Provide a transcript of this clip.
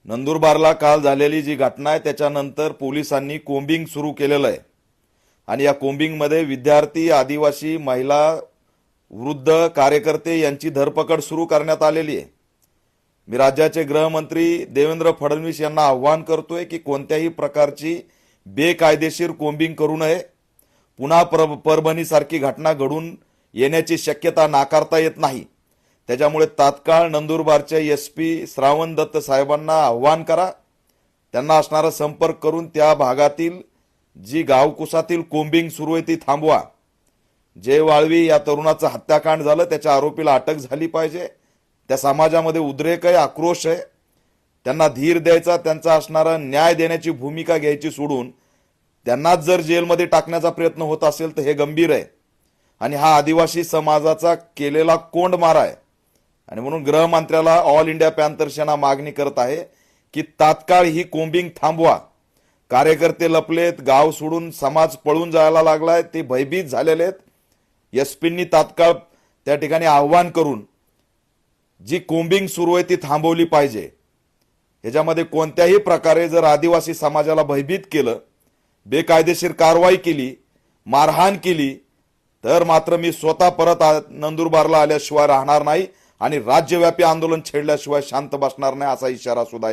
नंदुरबारला काल झालेली जी घटना आहे त्याच्यानंतर पोलिसांनी कोम्बिंग सुरू केलेलं आहे आणि या कोम्बिंगमध्ये विद्यार्थी, आदिवासी, महिला, वृद्ध, कार्यकर्ते यांची धरपकड सुरू करण्यात आलेली आहे। मी राज्याचे गृहमंत्री देवेंद्र फडणवीस यांना आव्हान करतोय की कोणत्याही प्रकारची बेकायदेशीर कोम्बिंग करू नये। पुन्हा परभणीसारखी घटना घडून येण्याची शक्यता नाकारता येत नाही। त्याच्यामुळे तात्काळ नंदुरबारचे एसपी श्रावण दत्त साहेबांना आव्हान करा, त्यांना असणारा संपर्क करून त्या भागातील जी गावकुसातील कोम्बिंग सुरू आहे ती थांबवा। जय वाळवी या तरुणाचं हत्याकांड झालं, त्याच्या आरोपीला अटक झाली पाहिजे। त्या समाजामध्ये उद्रेक आहे, आक्रोश आहे, त्यांना धीर द्यायचा, त्यांचा असणारा न्याय देण्याची भूमिका घ्यायची सोडून त्यांनाच जर जेलमध्ये टाकण्याचा प्रयत्न होत असेल तर हे गंभीर आहे आणि हा आदिवासी समाजाचा केलेला कोंडमारा आहे। आणि म्हणून गृहमंत्र्याला ऑल इंडिया पॅंथर सेना मागणी करत आहे की तात्काळ ही कोम्बिंग थांबवा। कार्यकर्ते लपलेत, गाव सोडून समाज पळून जायला लागलाय, ते भयभीत झालेले आहेत। एसपींनी तात्काळ त्या ठिकाणी आव्हान करून जी कोम्बिंग सुरू आहे ती थांबवली पाहिजे। ह्याच्यामध्ये कोणत्याही प्रकारे जर आदिवासी समाजाला भयभीत केलं, बेकायदेशीर कारवाई केली, मारहाण केली तर मात्र मी स्वतः परत नंदुरबारला आल्याशिवाय राहणार नाही आणि राज्यव्यापी आंदोलन छेडल्याशिवाय शांत बसणार नाही, असा इशारा सुद्धा